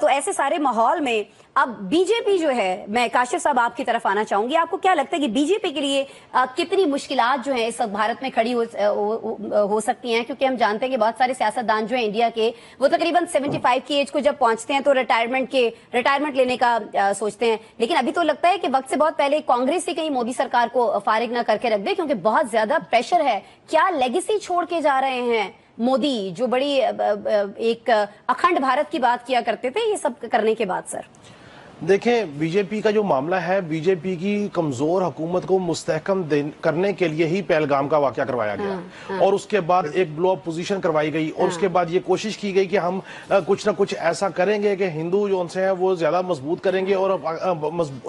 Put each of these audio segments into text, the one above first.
تو ایسے سارے ماحول میں اب بی جے پی جو ہے، میں کاشف صاحب آپ کی طرف آنا چاہوں گی، آپ کو کیا لگتا ہے کہ بی جے پی کے لیے کتنی مشکلات جو ہیں اس وقت بھارت میں کھڑی ہو سکتی ہیں؟ کیونکہ ہم جانتے ہیں کہ بہت سارے سیاستدان جو ہیں انڈیا کے، وہ تقریباً 75 کی ایج کو جب پہنچتے ہیں تو ریٹائرمنٹ لینے کا سوچتے ہیں، لیکن ابھی تو لگتا ہے کہ وقت سے بہت پہلے کانگریس ہی کہیں مودی سرکار کو فارغ نہ کر کے رکھ دے، کیونکہ بہت زیادہ پریشر ہے۔ کیا لیگیسی چھوڑ کے جا رہے ہیں مودی، جو بڑی ایک اکھنڈ بھارت کی بات کیا کرتے تھے، یہ سب کرنے کے بعد؟ سر دیکھیں، بی جے پی کا جو معاملہ ہے، بی جے پی کی کمزور حکومت کو مستحکم کرنے کے لیے ہی پہلگام کا واقعہ کروایا گیا، اور اس کے بعد ایک بلو اپ پوزیشن کروائی گئی، اور اس کے بعد یہ کوشش کی گئی کہ ہم کچھ نہ کچھ ایسا کریں گے کہ ہندو جو ان سے ہیں وہ زیادہ مضبوط کریں گے، اور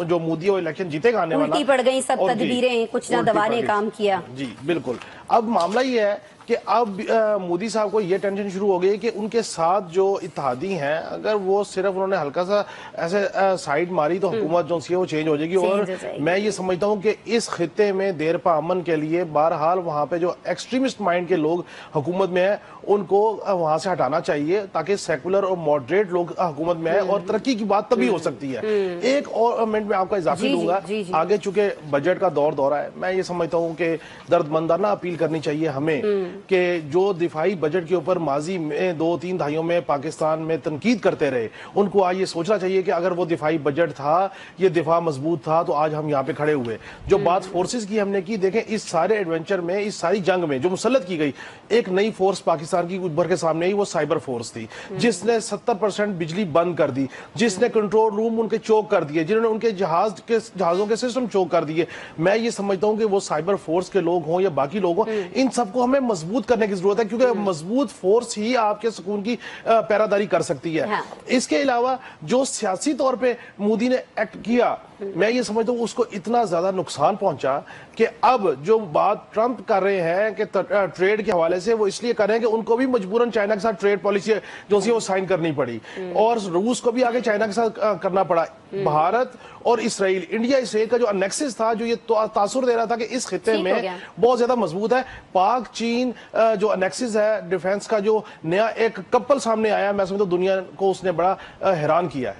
جو مودی اور الیکشن جیتے گا آنے والا، الٹی پڑ گئی سب تدبیریں، کچھ نہ دوا نے کام کیا۔ جی بالکل۔ اب معاملہ یہ ہے کہ اب مودی صاحب کو یہ ٹینشن شروع ہو گئی کہ ان کے ساتھ جو اتحادی ہیں، اگر وہ صرف انہوں نے ہلکا سا ایسے سائیڈ ماری تو حکومت جو سی ہے وہ چینج ہو جائے گی، اور میں یہ سمجھتا ہوں کہ اس خطے میں دیر پا امن کے لیے بہرحال وہاں پہ جو ایکسٹریمسٹ مائنڈ کے لوگ حکومت میں ہیں ان کو وہاں سے ہٹانا چاہیے، تاکہ سیکولر اور ماڈریٹ لوگ حکومت میں ہیں، اور ترقی کی بات تبھی ہو سکتی ہے۔ ایک اور منٹ میں آپ کا اضافی دوں گا، آگے چونکہ بجٹ کا دورہ ہے، میں یہ سمجھتا ہوں کہ درد مندانہ اپیل کرنی چاہیے ہمیں کہ جو دفاعی بجٹ کے اوپر ماضی میں 2-3 دہائیوں میں پاکستان میں تنقید کرتے رہے، ان کو آج یہ سوچنا چاہیے کہ اگر وہ دفاعی بجٹ تھا، یہ دفاع مضبوط تھا، تو آج ہم یہاں پہ کھڑے ہوئے۔ جو بات فورسز کی ہم نے کی، دیکھیں اس سارے ایڈونچر میں، اس ساری جنگ میں جو مسلط کی گئی، ایک نئی فورس پاکستان کی ابھر کے سامنے آئی، وہ سائبر فورس تھی، جس نے 70% بجلی بند کر دی، جس نے کنٹرول روم ان کے چوک کر دیے، جنہوں نے ان کے جہازوں کے سسٹم چوک کر دیے۔ میں یہ سمجھتا ہوں کہ وہ سائبر فورس کے لوگ ہوں یا باقی لوگ ہوں، ان سب کو ہمیں مضبوط کرنے کی ضرورت ہے، کیونکہ مضبوط فورس ہی آپ کے سکون کی پیراداری کر سکتی ہے۔ اس کے علاوہ جو سیاسی طور پہ مودی نے ایکٹ کیا، میں یہ سمجھتا ہوں اس کو اتنا زیادہ نقصان پہنچا کہ اب جو بات ٹرمپ کر رہے ہیں کہ ٹریڈ کے حوالے سے، وہ اس لیے کر رہے ہیں کہ ان کو بھی مجبوراً چائنا کے ساتھ ٹریڈ پالیسی جو سی وہ سائن کرنی پڑی، اور روس کو بھی آگے چائنا کے ساتھ کرنا پڑا۔ بھارت اور اسرائیل، انڈیا اسرائیل کا جو انیکسس تھا، جو یہ تاثر دے رہا تھا کہ اس خطے میں بہت زیادہ مضبوط ہے۔ پاک چین جو انیکسس ہے ڈیفنس کا، جو نیا ایک کپل سامنے آیا، میں سمجھتا ہوں دنیا کو اس نے بڑا حیران کیا ہے۔